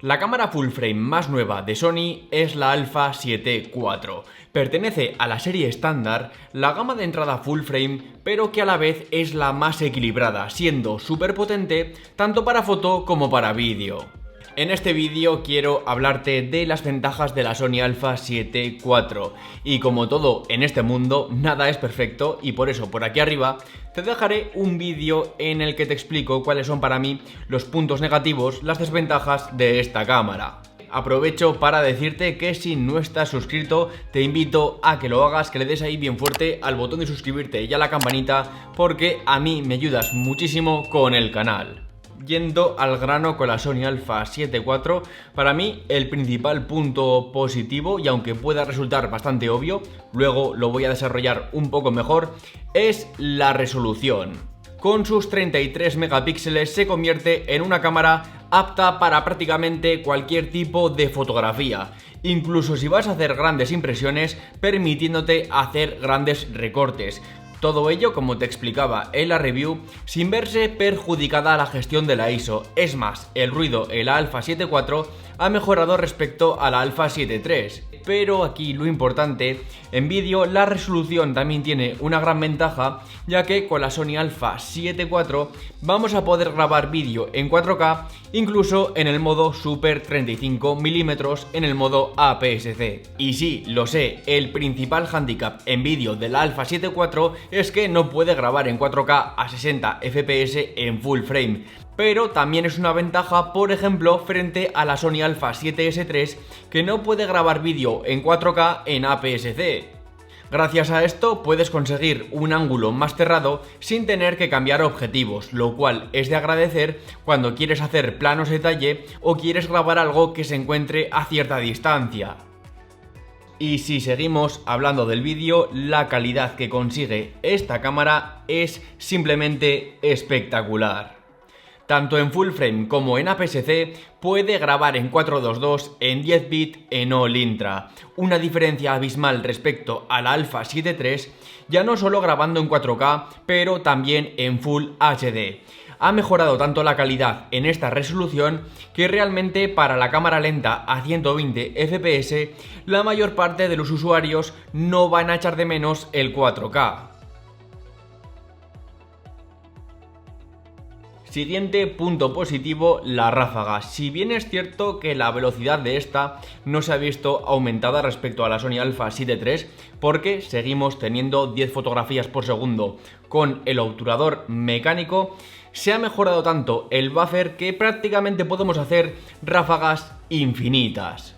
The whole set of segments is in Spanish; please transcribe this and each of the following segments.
La cámara full frame más nueva de Sony es la Alpha 7 IV. Pertenece a la serie estándar, la gama de entrada full frame, pero que a la vez es la más equilibrada, siendo súper potente tanto para foto como para vídeo. En este vídeo quiero hablarte de las ventajas de la Sony Alpha 7 IV y como todo en este mundo, nada es perfecto y por eso por aquí arriba te dejaré un vídeo en el que te explico cuáles son para mí los puntos negativos, las desventajas de esta cámara. Aprovecho para decirte que si no estás suscrito te invito a que lo hagas, que le des ahí bien fuerte al botón de suscribirte y a la campanita porque a mí me ayudas muchísimo con el canal. Yendo al grano con la Sony Alpha 7 IV, para mí el principal punto positivo, y aunque pueda resultar bastante obvio, luego lo voy a desarrollar un poco mejor, es la resolución. Con sus 33 megapíxeles se convierte en una cámara apta para prácticamente cualquier tipo de fotografía, incluso si vas a hacer grandes impresiones, permitiéndote hacer grandes recortes. Todo ello, como te explicaba en la review, sin verse perjudicada la gestión de la ISO. Es más, el ruido en la Alpha 7 IV ha mejorado respecto a la Alpha 7 III. Pero aquí lo importante, en vídeo la resolución también tiene una gran ventaja, ya que con la Sony Alpha 7 IV vamos a poder grabar vídeo en 4K, incluso en el modo Super 35mm, en el modo APS-C. Y sí, lo sé, el principal handicap en vídeo de la Alpha 7 IV es que no puede grabar en 4K a 60 FPS en full frame. Pero también es una ventaja, por ejemplo, frente a la Sony Alpha 7S III, que no puede grabar vídeo en 4K en APS-C. Gracias a esto puedes conseguir un ángulo más cerrado sin tener que cambiar objetivos, lo cual es de agradecer cuando quieres hacer planos de detalle o quieres grabar algo que se encuentre a cierta distancia. Y si seguimos hablando del vídeo, la calidad que consigue esta cámara es simplemente espectacular. Tanto en full frame como en APS-C puede grabar en 422 en 10 bits en All Intra, una diferencia abismal respecto a la Alpha 7 III, ya no solo grabando en 4K, pero también en Full HD. Ha mejorado tanto la calidad en esta resolución que realmente para la cámara lenta a 120 FPS, la mayor parte de los usuarios no van a echar de menos el 4K. Siguiente punto positivo, la ráfaga. Si bien es cierto que la velocidad de esta no se ha visto aumentada respecto a la Sony Alpha 7 III, porque seguimos teniendo 10 fotografías por segundo con el obturador mecánico, se ha mejorado tanto el buffer que prácticamente podemos hacer ráfagas infinitas.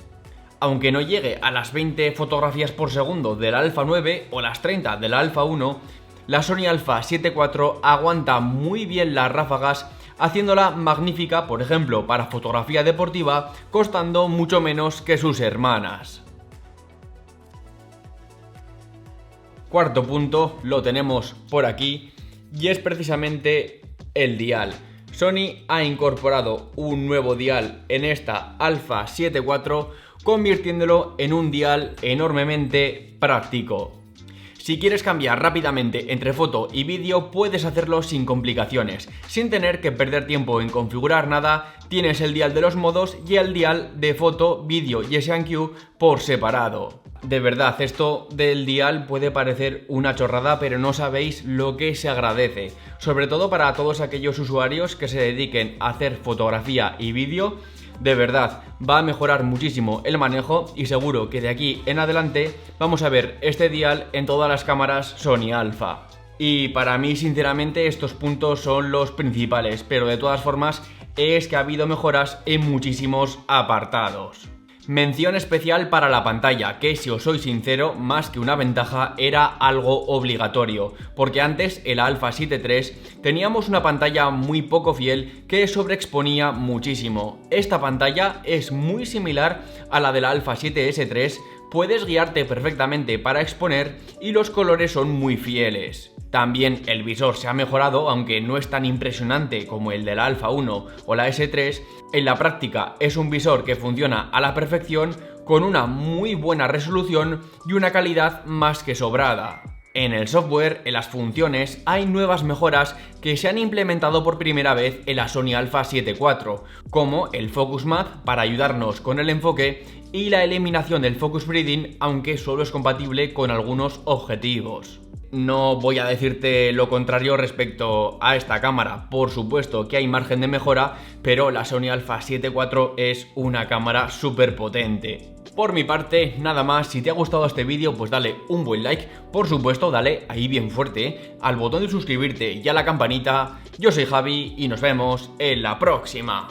Aunque no llegue a las 20 fotografías por segundo del Alpha 9 o las 30 del Alpha 1, la Sony Alpha 7 IV aguanta muy bien las ráfagas, haciéndola magnífica, por ejemplo, para fotografía deportiva, costando mucho menos que sus hermanas. Cuarto punto, lo tenemos por aquí, y es precisamente el dial. Sony ha incorporado un nuevo dial en esta Alpha 7 IV, convirtiéndolo en un dial enormemente práctico. Si quieres cambiar rápidamente entre foto y vídeo, puedes hacerlo sin complicaciones, sin tener que perder tiempo en configurar nada. Tienes el dial de los modos y el dial de foto, vídeo y S&Q por separado. De verdad, esto del dial puede parecer una chorrada, pero no sabéis lo que se agradece, sobre todo para todos aquellos usuarios que se dediquen a hacer fotografía y vídeo. De verdad, va a mejorar muchísimo el manejo y seguro que de aquí en adelante vamos a ver este dial en todas las cámaras Sony Alpha. Y para mí, sinceramente, estos puntos son los principales, pero de todas formas es que ha habido mejoras en muchísimos apartados. Mención especial para la pantalla, que si os soy sincero, más que una ventaja era algo obligatorio, porque antes en la Alpha 7 III teníamos una pantalla muy poco fiel que sobreexponía muchísimo. Esta pantalla es muy similar a la de la Alpha 7S III, puedes guiarte perfectamente para exponer y los colores son muy fieles. También el visor se ha mejorado, aunque no es tan impresionante como el de la Alpha 1 o la S3. En la práctica es un visor que funciona a la perfección, con una muy buena resolución y una calidad más que sobrada. En el software, en las funciones, hay nuevas mejoras que se han implementado por primera vez en la Sony Alpha 7 IV, como el Focus Map para ayudarnos con el enfoque y la eliminación del focus breathing, aunque solo es compatible con algunos objetivos. No voy a decirte lo contrario respecto a esta cámara, por supuesto que hay margen de mejora, pero la Sony Alpha 7 IV es una cámara súper potente. Por mi parte, nada más. Si te ha gustado este vídeo, pues dale un buen like, por supuesto dale ahí bien fuerte al botón de suscribirte y a la campanita. Yo soy Javi y nos vemos en la próxima.